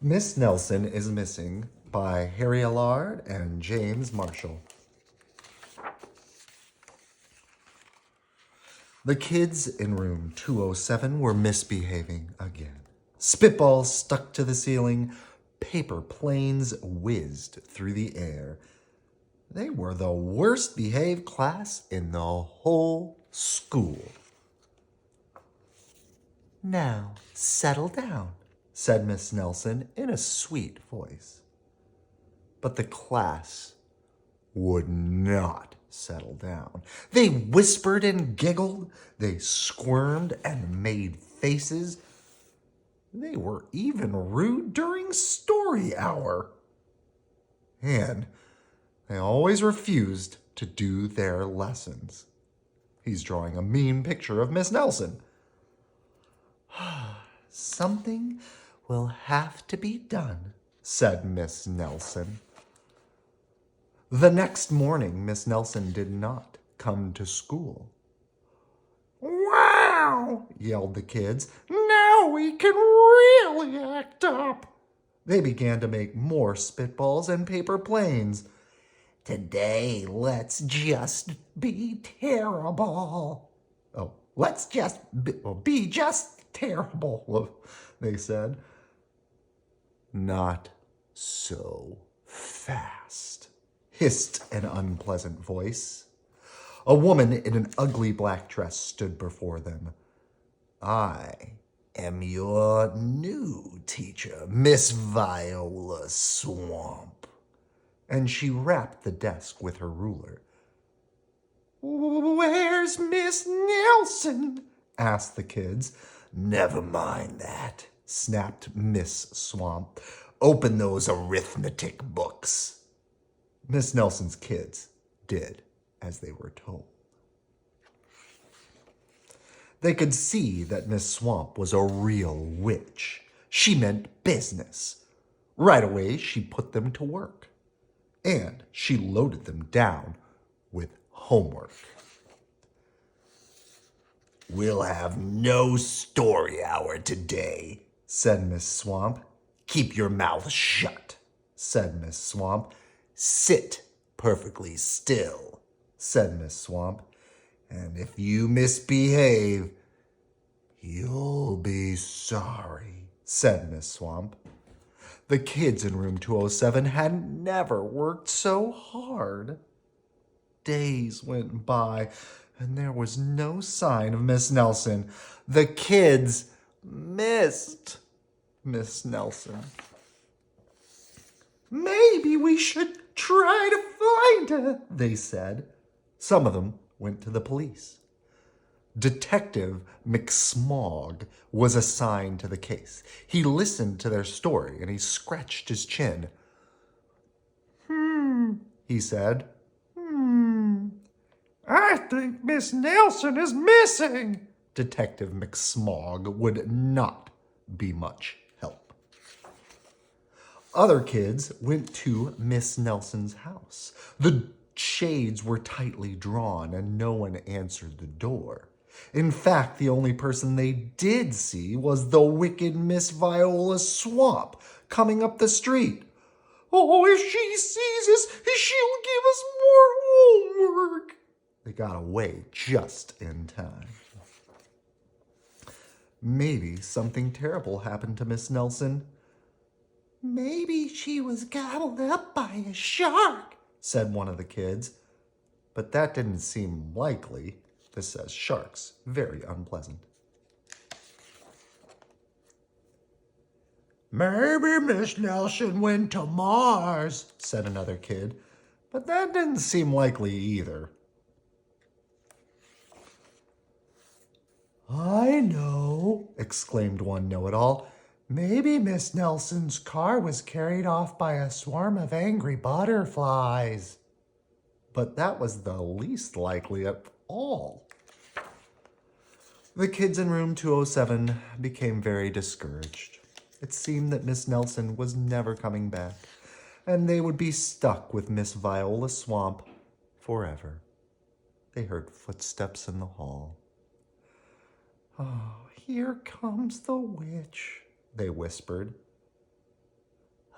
Miss Nelson is Missing by Harry Allard and James Marshall. The kids in room 207 were misbehaving again. Spitballs stuck to the ceiling, paper planes whizzed through the air. They were the worst behaved class in the whole school. "Now, settle down," said Miss Nelson in a sweet voice. But the class would not settle down. They whispered and giggled. They squirmed and made faces. They were even rude during story hour. And they always refused to do their lessons. He's drawing a mean picture of Miss Nelson. "Something will have to be done," said Miss Nelson. The next morning, Miss Nelson did not come to school. "Wow!" yelled the kids. "Now we can really act up." They began to make more spitballs and paper planes. "Today, let's just be terrible." "Oh, let's just be just terrible," they said. "Not so fast," hissed an unpleasant voice. A woman in an ugly black dress stood before them. "I am your new teacher, Miss Viola Swamp." And she rapped the desk with her ruler. "Where's Miss Nelson?" asked the kids. "Never mind that," snapped Miss Swamp. "Open those arithmetic books." Miss Nelson's kids did as they were told. They could see that Miss Swamp was a real witch. She meant business. Right away, she put them to work. And she loaded them down with homework. "We'll have no story hour today," said Miss Swamp. "Keep your mouth shut," said Miss Swamp. "Sit perfectly still," said Miss Swamp. "And if you misbehave, you'll be sorry," said Miss Swamp. The kids in room 207 had never worked so hard. Days went by, and there was no sign of Miss Nelson. The kids missed Miss Nelson. "Maybe we should try to find her," they said. Some of them went to the police. Detective McSmog was assigned to the case. He listened to their story and he scratched his chin. He said. "I think Miss Nelson is missing." Detective McSmog would not be much help. Other kids went to Miss Nelson's house. The shades were tightly drawn and no one answered the door. In fact, the only person they did see was the wicked Miss Viola Swamp coming up the street. "Oh, if she sees us, she'll give us more homework." They got away just in time. Maybe something terrible happened to Miss Nelson. "Maybe she was gobbled up by a shark," said one of the kids. But that didn't seem likely. This says sharks, very unpleasant. "Maybe Miss Nelson went to Mars," said another kid. But that didn't seem likely either. "I know," exclaimed one know-it-all. "Maybe Miss Nelson's car was carried off by a swarm of angry butterflies." But that was the least likely of all. The kids in room 207 became very discouraged. It seemed that Miss Nelson was never coming back, and they would be stuck with Miss Viola Swamp forever. They heard footsteps in the hall. "Oh, here comes the witch," they whispered.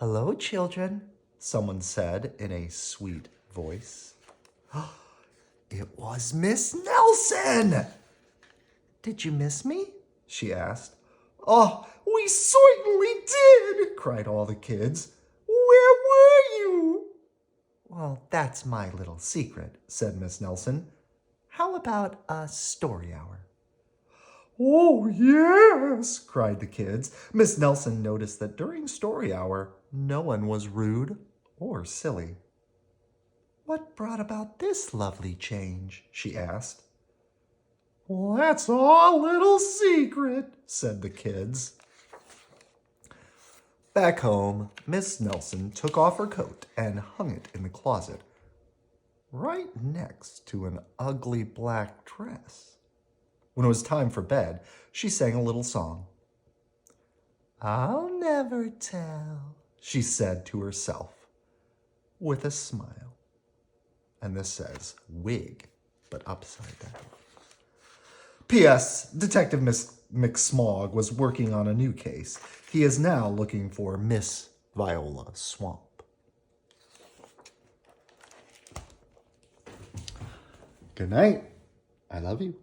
Hello, children, someone said in a sweet voice. It was Miss Nelson! Did you miss me? She asked. Oh, we certainly did, cried all the kids. Where were you? Well, that's my little secret, said Miss Nelson. How about a story hour? Oh, yes, cried the kids. Miss Nelson noticed that during story hour, no one was rude or silly. What brought about this lovely change? She asked. Well, that's our little secret, said the kids. Back home, Miss Nelson took off her coat and hung it in the closet, right next to an ugly black dress. When it was time for bed, she sang a little song. I'll never tell, she said to herself, with a smile. And this says wig, but upside down. P.S. Detective McSmog was working on a new case. He is now looking for Miss Viola Swamp. Good night. I love you.